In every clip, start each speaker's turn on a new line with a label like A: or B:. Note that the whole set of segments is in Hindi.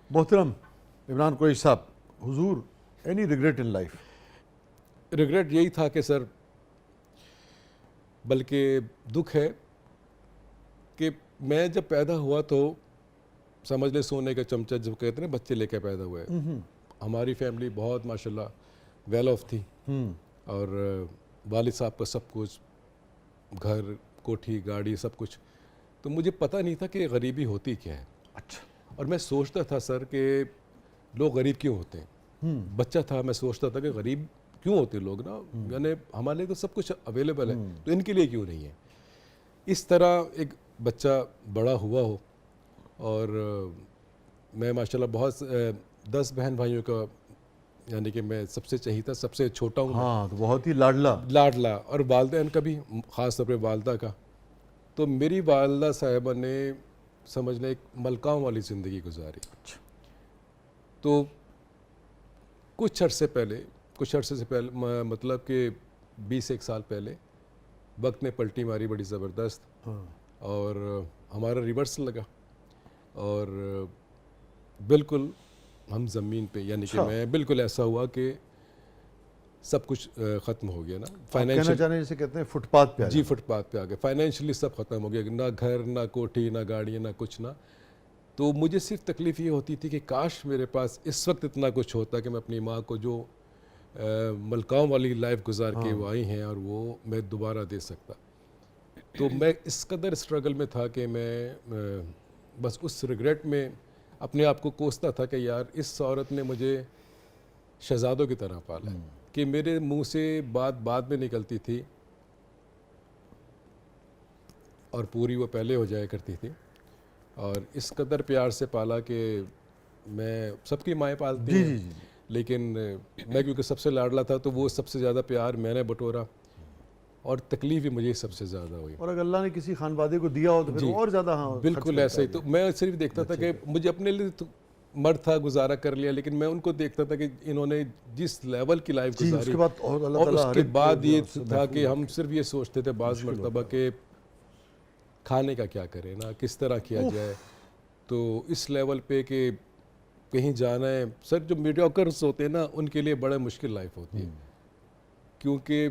A: मोहतरम इमरान कुरैशी साहब, हुजूर, any regret in life?
B: Regret यही था कि सर, बल्कि दुख है कि मैं जब पैदा हुआ तो समझ ले सोने का चमचा जब कहते हैं बच्चे लेकर पैदा हुए। हमारी फैमिली बहुत माशाल्लाह वेल ऑफ थी और वालिद साहब का सब कुछ, घर, कोठी, गाड़ी, सब कुछ। तो मुझे पता नहीं था कि गरीबी होती क्या है।
A: अच्छा।
B: और मैं सोचता था सर कि लोग गरीब क्यों होते हैं। बच्चा था, मैं सोचता था कि गरीब क्यों होते लोग ना, यानी हमारे लिए तो सब कुछ अवेलेबल है, तो इनके लिए क्यों नहीं है। इस तरह एक बच्चा बड़ा हुआ हो और मैं माशाल्लाह बहुत 10 बहन भाइयों का, यानी कि मैं सबसे चहीता, सबसे छोटा हूँ।
A: हाँ, तो बहुत ही लाडला
B: और वालदैन का भी, ख़ास तौर पर वालदा का। तो मेरी वालदा साहिबा ने समझ लें एक मलकाओं वाली ज़िंदगी गुजारी।
A: अच्छा।
B: तो कुछ अरसे से पहले मतलब कि 20 साल पहले वक्त ने पलटी मारी बड़ी ज़बरदस्त। और हमारा रिवर्स लगा और बिल्कुल हम ज़मीन पे, यानी कि मैं बिल्कुल ऐसा हुआ कि सब कुछ ख़त्म हो गया ना।
A: फाइनेंशियल कहना जैसे कहते हैं फुटपाथ पे
B: जी, फुटपाथ पे आ गए। फाइनेंशियली सब ख़त्म हो गया, ना घर, ना कोठी, ना गाड़ी, ना कुछ ना। तो मुझे सिर्फ तकलीफ़ ये होती थी कि काश मेरे पास इस वक्त इतना कुछ होता कि मैं अपनी माँ को जो मलकाओं वाली लाइफ गुजार के वो आई हैं और वो मैं दोबारा दे सकता। तो मैं इस कदर स्ट्रगल में था कि मैं बस उस रिग्रेट में अपने आप को कोसता था कि यार इस औरत ने मुझे शहजादों की तरह पाला है कि मेरे मुंह से बात बाद में निकलती थी और पूरी वो पहले हो जाया करती थी। और इस कदर प्यार से पाला कि मैं, सबकी माएँ पालती हैं, लेकिन मैं क्योंकि सबसे लाडला था तो वो सबसे ज़्यादा प्यार मैंने बटोरा और तकलीफ भी मुझे सबसे ज़्यादा हुई।
A: और अगर अल्लाह ने किसी खानवादे को दिया हो तो फिर और ज़्यादा। हाँ,
B: बिल्कुल ऐसे ही। तो मैं सिर्फ देखता था कि मुझे अपने लिए तो मर्द था, गुजारा कर लिया, लेकिन मैं उनको देखता था कि इन्होंने जिस लेवल की लाइफ गुजारी, और उसके बाद ये था कि हम सिर्फ ये सोचते थे बाज़ मरतबा के खाने का क्या करें ना, किस तरह किया जाए। तो इस लेवल पे कि कहीं जाना है सर, जो मीडियोकर्स होते हैं ना उनके लिए बड़ा मुश्किल लाइफ होती है, क्योंकि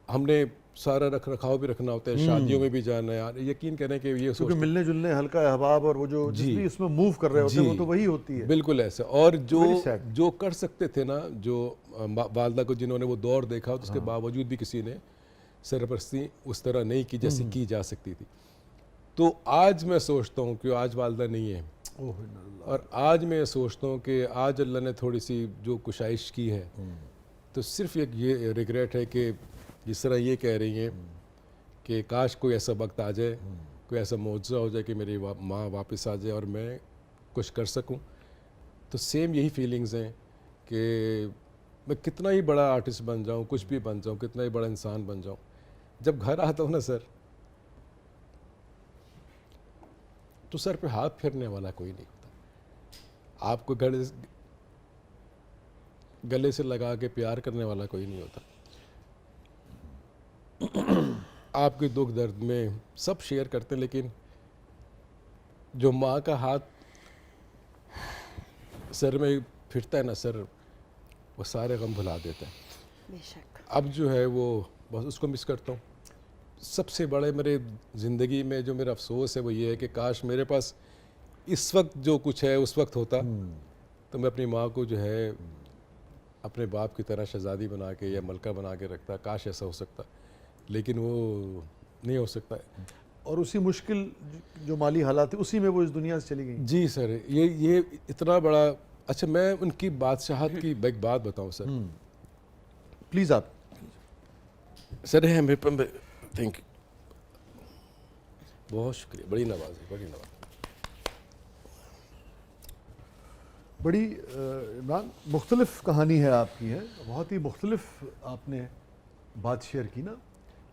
B: हमने सारा रख रखाव भी रखना होता है, शादियों में भी जाना है यार, यकीन करें कि ये
A: क्योंकि मिलने जुलने, हल्का अहबाब और वो जो जिस भी उसमें मूव कर रहे होते हैं वो तो वही होती है।
B: बिल्कुल ऐसा। और जो कर सकते थे ना, जो वालदा को जिन्होंने वो दौर देखा तो उसके बावजूद भी किसी ने सरपरस्ती उस तरह नहीं की जैसी की जा सकती थी। तो आज मैं सोचता हूँ कि आज वालदा नहीं है, और आज मैं सोचता हूँ कि आज अल्लाह ने थोड़ी सी जो कुशाइश की है, तो सिर्फ एक ये रिग्रेट है कि जिस तरह ये कह रही हैं कि काश कोई ऐसा वक्त आ जाए, कोई ऐसा मौजज़ा हो जाए कि मेरी माँ वापस आ जाए और मैं कुछ कर सकूं। तो सेम यही फीलिंग्स हैं कि मैं कितना ही बड़ा आर्टिस्ट बन जाऊं, कुछ भी बन जाऊं, कितना ही बड़ा इंसान बन जाऊं, जब घर आता हूं ना सर, तो सर पे हाथ फेरने वाला कोई नहीं होता, आपको गले से लगा के प्यार करने वाला कोई नहीं होता। आपके दुख दर्द में सब शेयर करते हैं, लेकिन जो माँ का हाथ सर में फिरता है ना सर, वो सारे गम भुला देता है।
C: बेशक।
B: अब जो है वो बस उसको मिस करता हूँ। सबसे बड़े मेरे ज़िंदगी में जो मेरा अफसोस है वो ये है कि काश मेरे पास इस वक्त जो कुछ है उस वक्त होता, तो मैं अपनी माँ को जो है अपने बाप की तरह शहजादी बना के या मलका बना के रखता। काश ऐसा हो सकता, लेकिन वो नहीं हो सकता है।
A: और उसी मुश्किल जो माली हालात है उसी में वो इस दुनिया से चली गई।
B: जी सर, ये इतना बड़ा। अच्छा, मैं उनकी बादशाहत की एक बात बताऊं सर,
A: प्लीज़। आप
B: सर है मेरे पर, थैंक यू, बहुत शुक्रिया, बड़ी नवाज़ है, बड़ी नवाज़।
A: बड़ी इमरान मुख्तलिफ कहानी है आपकी, है बहुत ही मुख्तलिफ आपने बात शेयर की ना,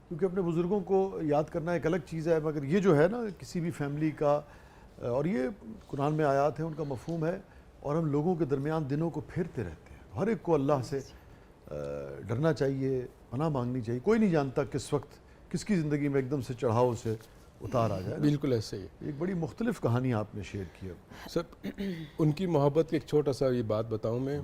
A: क्योंकि अपने बुज़ुर्गों को याद करना एक अलग चीज़ है, मगर ये जो है ना किसी भी फैमिली का, और ये कुरान में आयात है, उनका मफ़हूम है, और हम लोगों के दरमियान दिनों को फेरते रहते हैं। हर एक को अल्लाह से डरना चाहिए, पनाह मांगनी चाहिए। कोई नहीं जानता किस वक्त किसकी ज़िंदगी में एकदम से चढ़ाव से उतार आ जाए ना।
B: बिल्कुल ऐसे ही
A: एक बड़ी मुख्तलिफ कहानी आपने शेयर की है।
B: सर। उनकी मोहब्बत की एक छोटा सा ये बात बताऊं मैं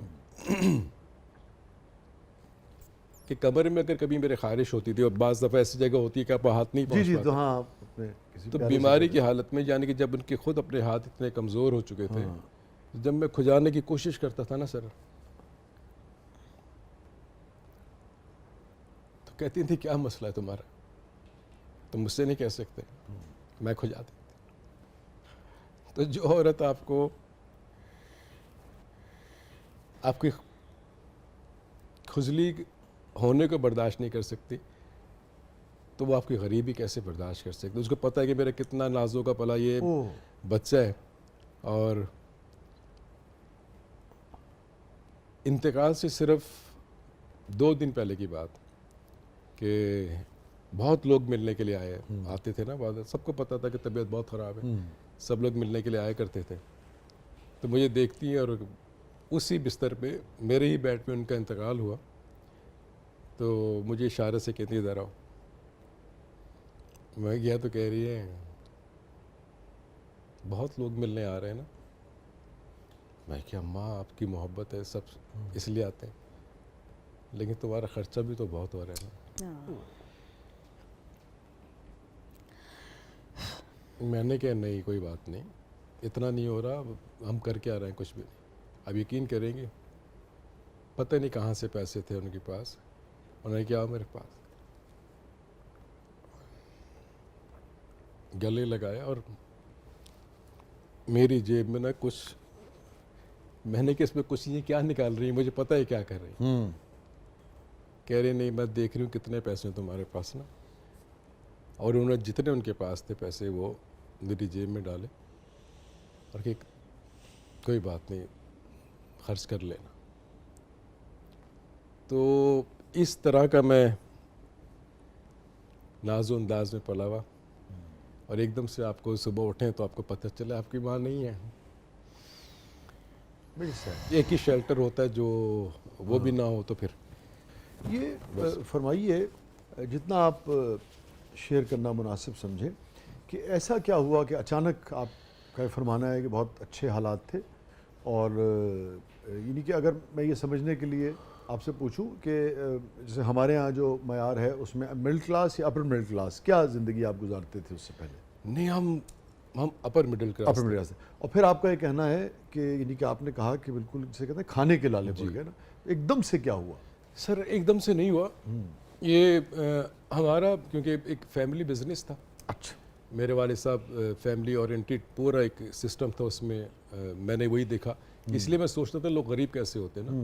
B: कि कमर में अगर कभी मेरे खारिश होती थी, और बाज़ दफ़ा ऐसी जगह होती है कि आप हाथ नहीं
A: जी
B: पहुंच
A: जी, तो
B: पाते,
A: हाँ आप अपने किसी
B: तो
A: प्यारे से
B: बीमारी
A: कहते
B: की हालत में, यानी कि जब उनके खुद अपने हाथ इतने कमज़ोर हो चुके थे,
A: हाँ।
B: जब मैं खुजाने की कोशिश करता था ना सर, तो कहती थी क्या मसला है तुम्हारा, तुम मुझसे नहीं कह सकते, मैं खुजा देती। तो जो औरत आपको आपकी खुजली होने को बर्दाश्त नहीं कर सकती, तो वो आपकी गरीबी कैसे बर्दाश्त कर सकती? उसको पता है कि मेरा कितना नाजों का पला ये
A: ओह,
B: बच्चा है, और इंतकाल से सिर्फ 2 दिन पहले की बात कि बहुत लोग मिलने के लिए आते थे ना, बाद सबको पता था कि तबीयत बहुत ख़राब है, सब लोग मिलने के लिए आया करते थे। तो मुझे देखती हैं, और उसी बिस्तर पे मेरे ही बेड पे उनका इंतकाल हुआ, तो मुझे इशारे से कहती इधर आओ। मैं गया तो कह रही है बहुत लोग मिलने आ रहे हैं ना। मैं क्या अम्मा, आपकी मोहब्बत है, सब इसलिए आते हैं, लेकिन तुम्हारा खर्चा भी तो बहुत हो रहा है ना। मैंने कहा नहीं कोई बात नहीं, इतना नहीं हो रहा, अब हम करके आ रहे हैं कुछ भी नहीं। अब यकीन करेंगे, पता नहीं कहाँ से पैसे थे उनके पास, उन्होंने क्या मेरे पास गले लगाया, और मेरी जेब में ना कुछ, मैंने कि इसमें कुछ ये क्या निकाल रही है, मुझे पता है क्या कर रही है। कह रही नहीं, मैं देख रही हूँ कितने पैसे हैं तुम्हारे पास ना, और उन्होंने जितने उनके पास थे पैसे वो मेरी जेब में डाले, और कि कोई बात नहीं खर्च कर लेना। तो इस तरह का मैं नाज़ो अंदाज में पला हुआ, और एकदम से आपको सुबह उठें तो आपको पता चला आपकी माँ नहीं है।
A: बड़ी सैड।
B: एक ही शेल्टर होता है, जो वो भी ना हो तो फिर
A: ये फरमाइए, जितना आप शेयर करना मुनासिब समझें, कि ऐसा क्या हुआ कि अचानक आपका फरमाना है कि बहुत अच्छे हालात थे, और यानी कि अगर मैं ये समझने के लिए आपसे पूछूं कि जैसे हमारे यहाँ जो मयार है उसमें मिडिल क्लास या अपर मिडिल क्लास, क्या ज़िंदगी आप गुजारते थे उससे पहले?
B: नहीं, हम upper middle class
A: upper middle class. और फिर आपका ये कहना है कि यानी कि आपने कहा कि बिल्कुल जिसे कहते हैं खाने के लाले पड़ गए ना, एकदम से क्या हुआ?
B: सर एकदम से नहीं हुआ ये, हमारा क्योंकि एक फैमिली बिजनेस था।
A: अच्छा।
B: मेरे वाले साहब फैमिली ओरिएंटेड पूरा एक सिस्टम था उसमें, मैंने वही देखा, इसलिए मैं सोचता था लोग गरीब कैसे होते हैं ना,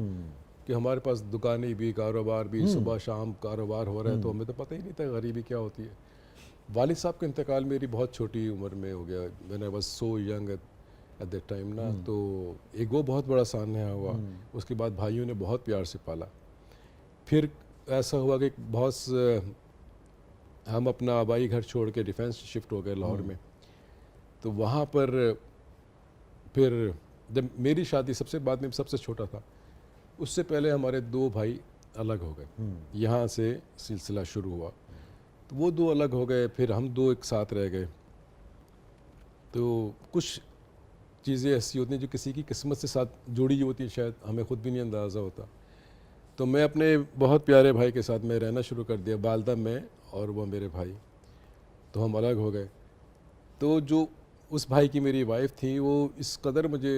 B: कि हमारे पास दुकानें भी, कारोबार भी, सुबह शाम कारोबार हो रहा है, तो हमें तो पता ही नहीं था गरीबी क्या होती है। वालिद साहब का इंतकाल मेरी बहुत छोटी उम्र में हो गया, मैंने बस so young at that time ना, तो एक वो बहुत बड़ा सान्या हुआ। उसके बाद भाइयों ने बहुत प्यार से पाला। फिर ऐसा हुआ कि बहुत हम अपना आबाई घर छोड़ के डिफेंस शिफ्ट हो गए लाहौर में, तो वहाँ पर फिर जब मेरी शादी सबसे बाद में सबसे छोटा था, उससे पहले हमारे 2 भाई अलग हो गए, यहाँ से सिलसिला शुरू हुआ, तो वो 2 अलग हो गए, फिर हम 2 एक साथ रह गए। तो कुछ चीज़ें ऐसी होती हैं जो किसी की किस्मत से साथ जुड़ी होती है, शायद हमें खुद भी नहीं अंदाज़ा होता। तो मैं अपने बहुत प्यारे भाई के साथ में रहना शुरू कर दिया, वालदा मैं और वो मेरे भाई, तो हम अलग हो गए। तो जो उस भाई की मेरी वाइफ थी, वो इस कदर मुझे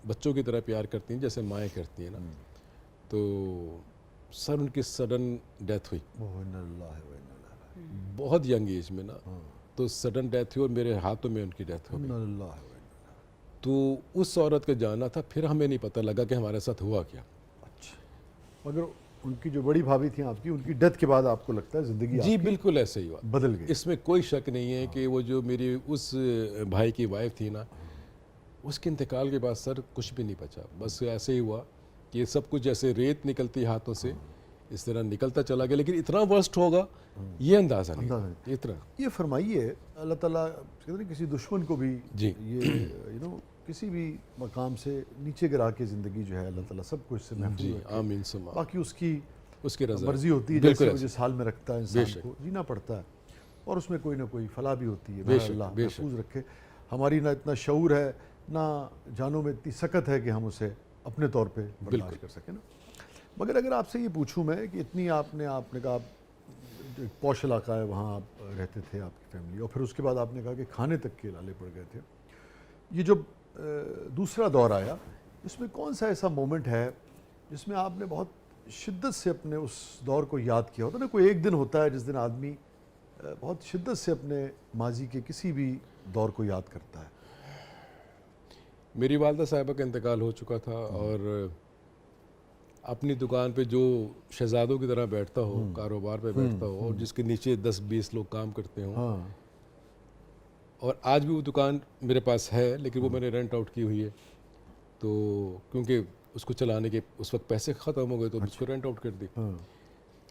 B: बच्चों की तरह प्यार करती हैं जैसे माएँ करती हैं ना। तो सर उनकी सडन डेथ हुई बहुत यंग एज में ना, तो सडन डेथ हुई और मेरे हाथों में उनकी डेथ हो गई। तो उस औरत का जाना था, फिर हमें नहीं पता लगा कि हमारे साथ हुआ क्या।
A: अच्छा, मगर उनकी जो बड़ी भाभी थी आपकी, उनकी डेथ के बाद आपको लगता है ज़िंदगी
B: जी
A: आपकी
B: बिल्कुल ऐसे ही हुआ,
A: बदल गई?
B: इसमें कोई शक नहीं है कि वो जो मेरी उस भाई की वाइफ थी ना, उसके इंतकाल के बाद सर कुछ भी नहीं बचा। बस ऐसे ही हुआ कि ये सब कुछ जैसे रेत निकलती हाथों से इस तरह निकलता चला गया, लेकिन इतना वर्स्ट होगा ये अंदाज़ा नहीं इतना।
A: ये फरमाइए, अल्लाह ताला कहते हैं किसी दुश्मन को भी
B: जी
A: ये किसी भी मकाम से नीचे गिरा के ज़िंदगी जो है अल्लाह ताला सब कुछ से महफूज
B: जी,
A: रखे।
B: आमीन सुमा।
A: बाकी उसकी
B: उसकी रज़ा
A: मर्जी होती है,
B: बिल्कुल
A: जैसे मुझे साल में रखता है इंसान को जीना पड़ता है। और उसमें कोई ना कोई फलाह भी होती है।
B: बेशक,
A: अल्लाह
B: बेशक।
A: महफूज रखे। हमारी ना इतना शऊर है, ना जानों में इतनी सकत है कि हम उसे अपने तौर पे बर्दाश्त कर सकें ना। मगर अगर आपसे ये पूछूं मैं कि इतनी आपने कहा जो एक पॉश इलाका है वहाँ आप रहते थे, आपकी फैमिली, और फिर उसके बाद आपने कहा कि खाने तक के लाले पड़ गए थे। ये जो दूसरा दौर आया, इसमें कौन सा ऐसा मोमेंट है जिसमें आपने बहुत शिद्दत से अपने उस दौर को याद किया होता ना? कोई एक दिन होता है जिस दिन आदमी बहुत शिद्दत से अपने माजी के किसी भी दौर को याद करता है।
B: मेरी वालदा साहिबा का इंतकाल हो चुका था और अपनी दुकान पे जो शहजादों की तरह बैठता हो, कारोबार पे बैठता हो और जिसके नीचे 10-20 लोग काम करते हों,
A: हाँ,
B: और आज भी वो दुकान मेरे पास है लेकिन वो मैंने रेंट आउट की हुई है। तो क्योंकि उसको चलाने के उस वक्त पैसे ख़त्म हो गए तो उसको रेंट आउट कर दी।
A: हाँ।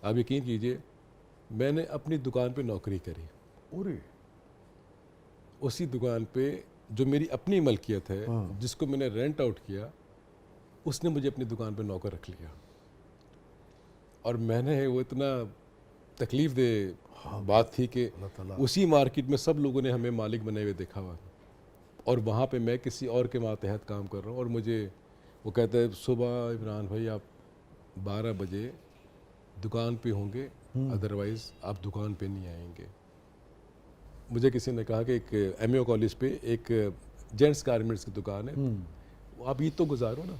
B: आप यकीन कीजिए, मैंने अपनी दुकान पे नौकरी करी,
A: अरे
B: उसी दुकान पे जो मेरी अपनी मलकियत है,
A: हाँ।
B: जिसको मैंने रेंट आउट किया, उसने मुझे अपनी दुकान पे नौकर रख लिया। और मैंने वो इतना तकलीफ दे बात थी कि
A: अल्लाह ताला
B: उसी मार्केट में सब लोगों ने हमें मालिक बने हुए देखा हुआ, और वहाँ पे मैं किसी और के मातहत काम कर रहा हूँ। और मुझे वो कहता है, सुबह इमरान भाई आप 12 बजे दुकान पे होंगे, अदरवाइज़ आप दुकान पे नहीं आएंगे। मुझे किसी ने कहा कि एक एमओ कॉलेज पे एक जेंट्स गारमेंट्स की दुकान है, आप ईद तो गुजारो ना।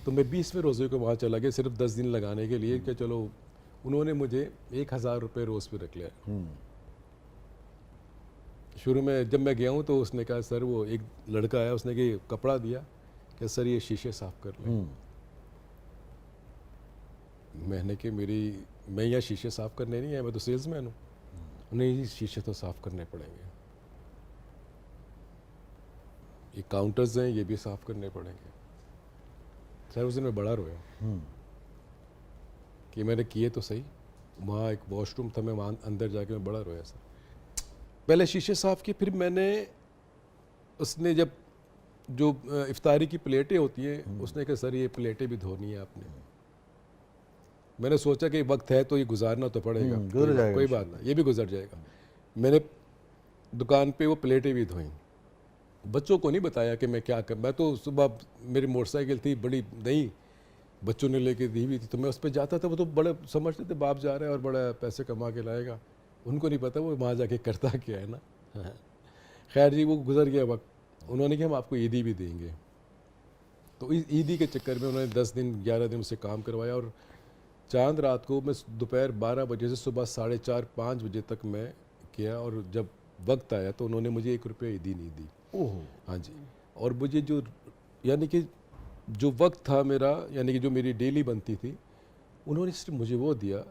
B: तो मैं 20वें रोज़े को वहाँ चला गया सिर्फ 10 दिन लगाने के लिए कि चलो। उन्होंने मुझे 1000 रुपये रोज़ पे रख लिया। शुरू में जब मैं गया हूँ तो उसने कहा, सर वो एक लड़का आया, उसने कि कपड़ा दिया कि सर ये शीशे साफ़ कर लें। मैंने कि मैं यहाँ शीशे साफ़ करने नहीं आया, मैं तो सेल्समैन हूँ। नहीं, शीशे तो साफ़ करने पड़ेंगे, ये काउंटर्स हैं ये भी साफ़ करने पड़ेंगे। सर उस दिन मैं बड़ा रोया कि मैंने किए तो सही। वहाँ एक वॉशरूम था, मैं वहाँ अंदर जाके मैं बड़ा रोया सर। पहले शीशे साफ़ किए, फिर मैंने उसने जब जो इफ्तारी की प्लेटें होती हैं, उसने कहा सर ये प्लेटें भी धोनी है आपने। मैंने सोचा कि वक्त है तो ये गुजारना तो पड़ेगा,
A: गुजर जाएगा
B: कोई बात नहीं, ये भी गुजर जाएगा। मैंने दुकान पे वो प्लेटें भी धोई। बच्चों को नहीं बताया कि मैं तो सुबह मेरी मोटरसाइकिल थी बड़ी नई, बच्चों ने लेके दी हुई थी, तो मैं उस पर जाता था। वो तो बड़े समझते थे बाप जा रहा है और बड़ा पैसे कमा के लाएगा, उनको नहीं पता वो वहाँ जाके करता क्या है ना। खैर जी, वो गुजर गया वक्त। उन्होंने कहा हम आपको ईदी भी देंगे, तो इस ईदी के चक्कर में उन्होंने 10 दिन 11 दिन मुझसे काम करवाया। और चांद रात को मैं दोपहर 12 बजे से सुबह 4:30-5 बजे तक मैं किया, और जब वक्त आया तो उन्होंने मुझे 1 रुपया ईदी नहीं दी।
A: ओह,
B: हाँ जी। और मुझे जो यानी कि जो वक्त था मेरा, यानी कि जो मेरी डेली बनती थी, उन्होंने सिर्फ मुझे वो दिया।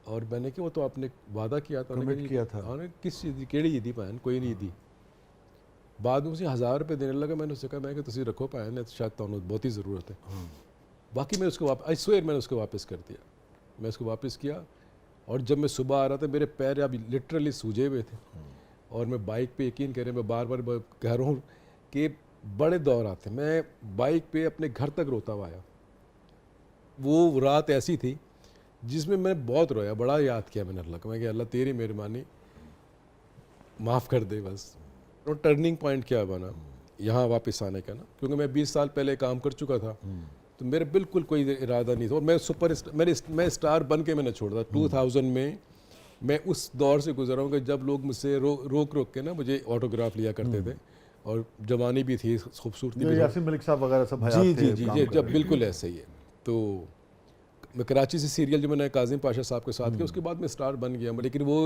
B: और मैंने कि वो तो आपने वादा किया था,
A: कमिट किया था।
B: उन्होंने किस चीज़ की केड़ी ईदी पैन, कोई नहीं दी। बाद में उसे 1000 रुपये देने लगा। मैंने उससे कहा मैं कि तुसी रखो पैन, शायद तो बहुत ही ज़रूरत है। बाकी मैं उसको आई स्वेयर मैंने उसको वापस कर दिया। मैं उसको वापस किया, और जब मैं सुबह आ रहा था मेरे पैर अब लिटरली सूजे हुए थे। और मैं बाइक पे, यकीन करें मैं बार बार कह रहा हूँ कि बड़े दौर आते, मैं बाइक पे अपने घर तक रोता हुआ आया। वो रात ऐसी थी जिसमें मैं बहुत रोया, बड़ा याद किया मैंने अल्लाह को। मैं कि अल्लाह तेरी मेहरबानी, माफ़ कर दे बस। और टर्निंग पॉइंट क्या बना यहाँ वापस आने का ना, क्योंकि मैं 20 साल पहले काम कर चुका था, तो मेरा बिल्कुल कोई इरादा नहीं था। और मैं मैं स्टार बन के मैंने छोड़ा था। 2000 में मैं उस दौर से गुजरा हूँ कि जब लोग मुझसे रोक के ना मुझे ऑटोग्राफ लिया करते थे, और जवानी भी थी, खूबसूरती
A: जो
B: भी।
A: यासीन मलिक साहब वगैरह सब हयात
B: जी
A: थे,
B: जी जी
A: काम
B: जी,
A: कर
B: जब
A: रहे
B: बिल्कुल ऐसा ही है। तो मैं कराची से सीरियल जो मैंने काजिम पाशा साहब के साथ किया, उसके बाद मैं स्टार बन गया। लेकिन वो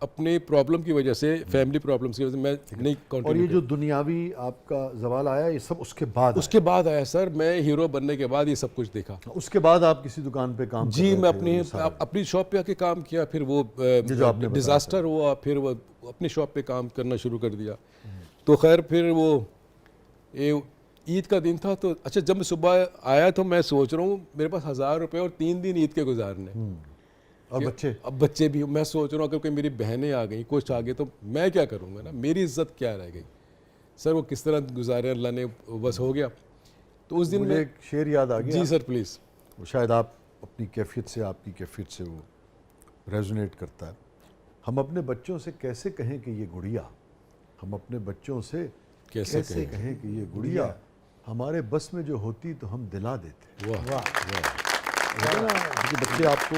B: अपने प्रॉब्लम की वजह से, फैमिली प्रॉब्लम्स की वजह से मैं नहीं
A: थे। और
B: कंटिन्यू।
A: ये जो दुनियावी आपका जवाल आया, ये सब उसके बाद
B: उसके बाद आया सर, मैं हीरो बनने के बाद ये सब कुछ देखा।
A: आया? उसके बाद आप किसी दुकान पे काम कर
B: जी,
A: रहे
B: मैं
A: थे और ये सारा-
B: अपनी शॉप पे आके काम किया। फिर वो
A: जो आपने बताया
B: डिज़ास्टर हुआ, फिर वो अपनी शॉप पे काम करना शुरू कर दिया। तो खैर फिर वो ईद का दिन था, तो अच्छा जब मैं सुबह आया तो मैं सोच रहा हूँ मेरे पास 1000 रुपये और 3 दिन ईद के गुजारने।
A: और
B: कि
A: बच्चे
B: अब बच्चे भी, मैं सोच रहा हूँ अगर कोई मेरी बहनें आ गई, कुछ आ गए, तो मैं क्या करूँगा ना, मेरी इज्जत क्या रह गई। सर वो किस तरह गुजारे अल्लाह ने, बस हो गया। तो उस दिन
A: मुझे
B: में
A: एक शेर याद आ गया।
B: जी सर प्लीज़।
A: वो शायद आप अपनी कैफियत से, आपकी कैफियत से वो रेजोनेट करता है। हम अपने बच्चों से कैसे कहें कि ये गुड़िया, हम अपने बच्चों से
B: कैसे
A: कहें कि ये गुड़िया, हमारे बस में जो होती तो हम दिला देते।
B: वाह वाह
A: होता है ना कि बच्चे आपको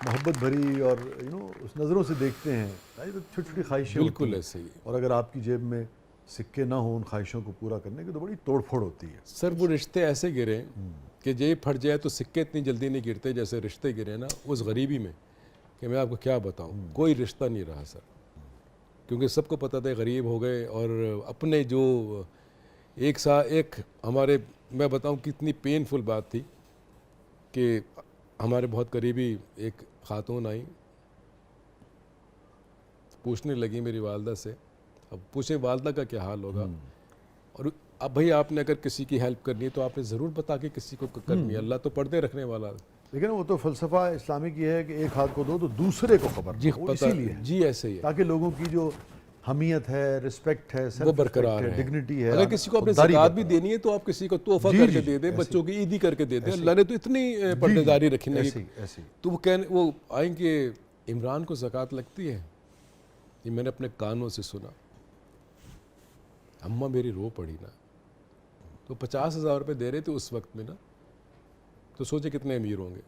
A: मोहब्बत भरी और उस नज़रों से देखते हैं, तो छोटी छोटी ख्वाहिशें
B: बिल्कुल
A: होती हैं।
B: ऐसे ही।
A: और अगर आपकी जेब में सिक्के ना हो उन ख्वाहिशों को पूरा करने की, तो बड़ी तोड़फोड़ होती है।
B: सर वो रिश्ते ऐसे गिरे कि जेब फट जाए तो सिक्के इतनी जल्दी नहीं गिरते जैसे रिश्ते गिरे ना उस गरीबी में, कि मैं आपको क्या बताऊं, कोई रिश्ता नहीं रहा सर। क्योंकि सबको पता था गरीब हो गए, और अपने जो एक हमारे, मैं बताऊं कितनी पेनफुल बात थी कि हमारे बहुत करीबी एक खातून आई, पूछने लगी मेरी वालदा से, अब पूछे वालदा का क्या हाल होगा, और अब भाई आपने अगर किसी की हेल्प करनी है तो आपने ज़रूर बता के किसी को करनी है, अल्लाह तो पर्दे रखने वाला है।
A: लेकिन वो तो फ़लसफ़ा इस्लामी की है कि एक हाथ को दो तो दूसरे को खबर
B: जी
A: हो, वो
B: पता,
A: इसीलिए है,
B: जी ऐसे ही है,
A: ताकि लोगों की जो हमीयत है, रिस्पेक्ट है,
B: वो बरकरार है,
A: डिग्निटी है।
B: अगर किसी को अपनी
A: खुददारी
B: ज़कात भी
A: बरकरार
B: देनी है तो आप किसी को तोहफा
A: जी,
B: करके
A: जी,
B: दे दें,
A: ऐसे
B: बच्चों की ईदी करके दे दें,
A: ऐसे
B: अल्लाह ने तो इतनी पर्देदारी रखी
A: है।
B: नहीं।
A: ऐसे ही, ऐसे ही।
B: तो वो आएंगे, इमरान को ज़कात लगती है, ये मैंने अपने कानों से सुना, अम्मा मेरी रो पड़ी ना। तो 50,000 रुपये दे रहे थे उस वक्त में ना, तो सोचे कितने अमीर होंगे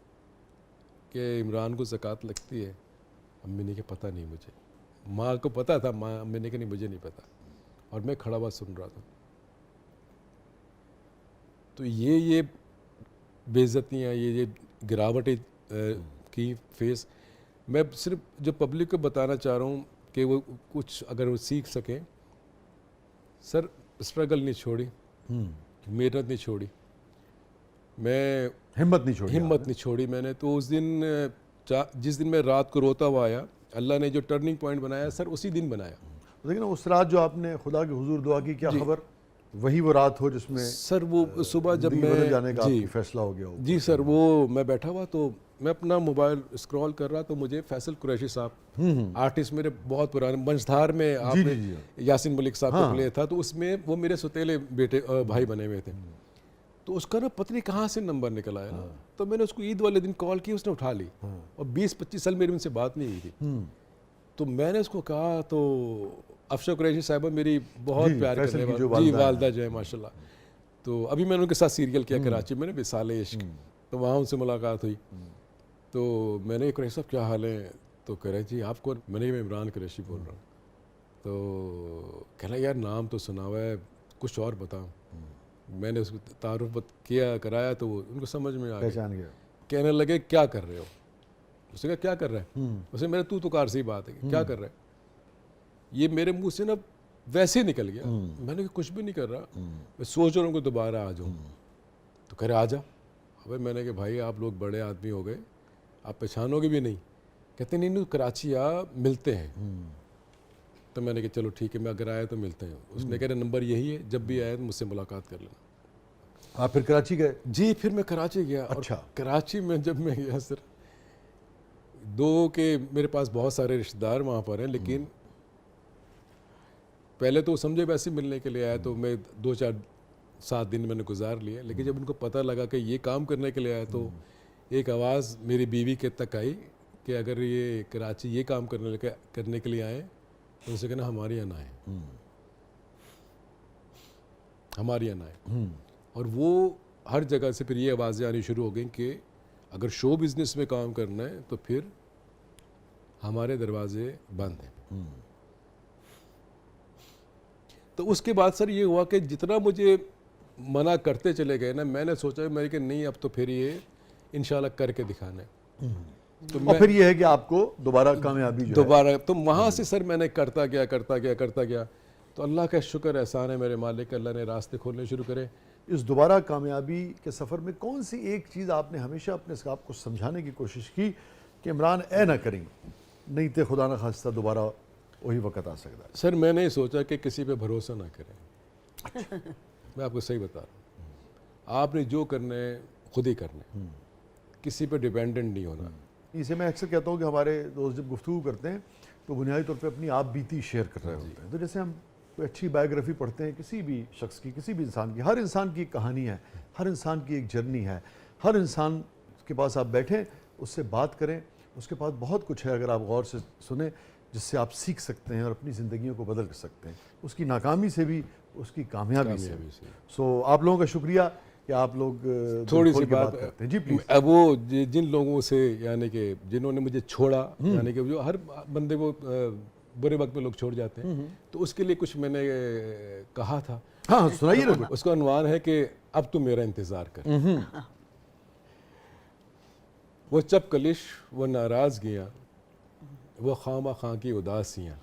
B: कि इमरान को ज़कात लगती है। अम्मी ने कहा पता नहीं मुझे, माँ को पता था, माँ अम्मी ने कहा नहीं मुझे नहीं पता, और मैं खड़ा हुआ सुन रहा था। तो ये बेइज्जतियाँ, ये गिरावटें की फेस, मैं सिर्फ जो पब्लिक को बताना चाह रहा हूँ कि वो कुछ अगर वो सीख सकें। सर स्ट्रगल नहीं छोड़ी, मेहनत नहीं छोड़ी, मैं
A: हिम्मत नहीं छोड़ी,
B: हिम्मत नहीं छोड़ी मैंने। तो उस दिन जिस दिन मैं रात को रोता हुआ आया, अल्लाह ने जो टर्निंग पॉइंट बनाया सर उसी दिन बनाया।
A: लेकिन उस रात जो आपने खुदा के हुजूर दुआ की, क्या खबर वही वो रात हो जिसमें
B: सर वो सुबह जब
A: ज़िंदगी बदल जाने
B: मैं
A: का आपकी फैसला हो गया हो?
B: जी सर, वो मैं बैठा हुआ तो मैं अपना मोबाइल स्क्रॉल कर रहा, तो मुझे फैसल कुरैशी साहब, आर्टिस्ट मेरे बहुत पुराने, मंझधार में आपने यासिन मलिक साहब का प्ले था, तो उसमें वो मेरे सौतेले बेटे भाई बने हुए थे। तो उसका ना पता नहीं कहाँ से नंबर निकल आया ना, तो मैंने उसको ईद वाले दिन कॉल की, उसने उठा ली, और 20-25 साल मेरी उनसे बात नहीं हुई थी। तो मैंने उसको कहा, तो अफशा कुरैशी साहिबा मेरी बहुत प्यार करने वाली जी वालदा जो है माशाल्लाह, तो अभी मैंने उनके साथ सीरियल किया कराची में, विसाले इश्क, तो वहाँ उनसे मुलाकात हुई। तो मैंने कुरैशी साहब क्या हाल है, तो कह रहे जी आप कौन? मैंने मैं इमरान कुरैशी बोल रहा हूँ। तो कह रहा यार नाम तो सुना हुआ है, कुछ और बता। मैंने उसको तारुफ किया, कराया, तो उनको समझ में आ
A: पहचान गया।
B: कहने लगे क्या कर रहे हो? उसने कहा क्या कर रहा है? उसे मेरे तू तो कार सी बात है कि क्या कर रहा है? ये मेरे मुंह से ना वैसे निकल गया। मैंने कहा कुछ भी नहीं कर रहा, मैं सोच रहा हूँ कि दोबारा आ जाऊँ। तो कह रहे आ जा। अबे मैंने कहा भाई आप लोग बड़े आदमी हो गए, आप पहचानोगे भी नहीं। कहते नहीं नहीं कराची आ, मिलते हैं। तो मैंने कहा चलो ठीक है, मैं अगर आया तो मिलते हैं। उसने कहा नंबर यही है, जब भी आए तो मुझसे मुलाकात कर लेना।
A: आप फिर कराची गए?
B: जी फिर मैं कराची गया।
A: अच्छा।
B: और कराची में जब मैं गया सर, दो के मेरे पास बहुत सारे रिश्तेदार वहाँ पर हैं, लेकिन पहले तो समझे वैसे मिलने के लिए आया, तो मैं 2-4-7 दिन मैंने गुजार लिए। लेकिन जब उनको पता लगा कि ये काम करने के लिए आया, तो एक आवाज़ मेरी बीवी के तक आई कि अगर ये कराची ये काम करने के लिए आए तो उनसे कहना हमारे यहाँ ना आए, हमारे यहाँ ना आए। और वो हर जगह से फिर ये आवाज़ें आनी शुरू हो गई कि अगर शो बिज़नेस में काम करना है तो फिर हमारे दरवाजे बंद हैं। तो उसके बाद सर ये हुआ कि जितना मुझे मना करते चले गए ना, मैंने सोचा मेरे कि नहीं अब तो फिर ये इंशाल्लाह करके दिखाना है। तो
A: और फिर ये है कि आपको दोबारा कामयाबी जो
B: दोबारा, तो वहाँ से सर मैंने करता गया। तो अल्लाह का शुक्र एहसान है मेरे मालिक, अल्लाह ने रास्ते खोलने शुरू करे।
A: इस दोबारा कामयाबी के सफ़र में कौन सी एक चीज़ आपने हमेशा अपने आप को समझाने की कोशिश की कि इमरान ए ना करें, नहीं तो खुदा न खास्ता दोबारा वही वक्त आ सकता है?
B: सर मैंने ही सोचा कि किसी पे भरोसा ना करें। मैं आपको सही बता रहा हूँ, आपने जो करना है खुद ही करना है, किसी पे डिपेंडेंट नहीं होना।
A: इसे मैं अक्सर कहता हूँ कि हमारे दोस्त जब गुफ्तगू करते हैं तो बुनियादी तौर पे अपनी आप बीती शेयर कर रहे होते हैं। तो जैसे हम कोई अच्छी बायोग्राफी पढ़ते हैं किसी भी शख्स की, किसी भी इंसान की, हर इंसान की एक कहानी है, हर इंसान की एक जर्नी है। हर इंसान के पास आप बैठें, उससे बात करें, उसके पास बहुत कुछ है अगर आप गौर से सुने, जिससे आप सीख सकते हैं और अपनी ज़िंदगियों को बदल सकते हैं, उसकी नाकामी से भी, उसकी कामयाबी से। सो आप लोगों का शुक्रिया कि आप लोग
B: थोड़ी सी
A: दिल खोल के
B: बात
A: करते हैं। जी प्लीज।
B: अब वो जिन लोगों से यानी कि जिन्होंने मुझे छोड़ा, यानी कि जो हर बंदे को बुरे वक्त में लोग छोड़ जाते हैं, तो उसके लिए कुछ मैंने कहा था।
A: हाँ सुनाइए ना।
B: उसका अनुमान है कि अब तू मेरा इंतजार कर। वो चपकलिश, वो नाराजगियाँ, वो खामा खां की उदासियाँ,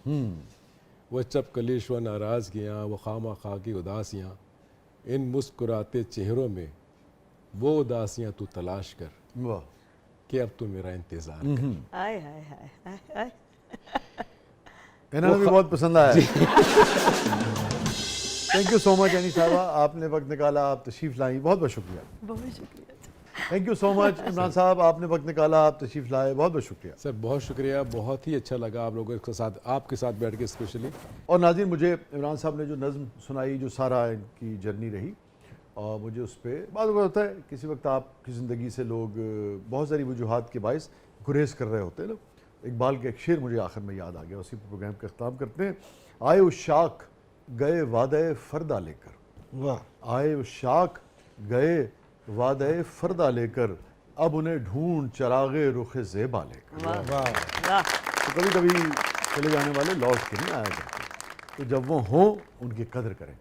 B: वो चपकलिश, वो नाराजगियाँ, वो खामा खां की उदासियाँ, इन मुस्कुराते चेहरों में वो उदासियाँ तू तलाश कर
A: वाह,
B: कि अब तू मेरा इंतजार कर।
C: हाय हाय हाय हाय हाय।
A: इन्हें भी बहुत पसंद आया। Thank you so much any साहबा, आपने वक्त निकाला, आप तशरीफ़ लाई, बहुत बहुत शुक्रिया।
C: बहुत शुक्रिया।
A: Thank you so much Imran साहब, आपने वक्त निकाला, आप तशरीफ़ लाए, बहुत बहुत शुक्रिया।
B: सर बहुत शुक्रिया, बहुत ही अच्छा लगा आप लोगों के साथ, आपके साथ बैठ के स्पेशली।
A: और नाज़रीन, मुझे इमरान साहब ने जो नज़्म सुनाई, जो सारा इनकी जर्नी रही, और मुझे उस पर बात होता है किसी वक्त आपकी ज़िंदगी से लोग बहुत सारी वजूहात के बायस गुरेज कर रहे होते हैं ना। इकबाल का एक शेर मुझे आखिर में याद आ गया, उसी पर प्रोग्राम का अख्ताम करते हैं। आए उस शाख गए वादे फरदा लेकर, वाह, आए उस शाख गए वादे फरदा लेकर, अब उन्हें ढूंढ चरागे रुख ज़ेबा लेकर।
C: वाह
D: वाह,
C: वाह।
A: तो कभी कभी चले जाने वाले लौट के नहीं आया करते, तो जब वो हों उनकी कदर करें।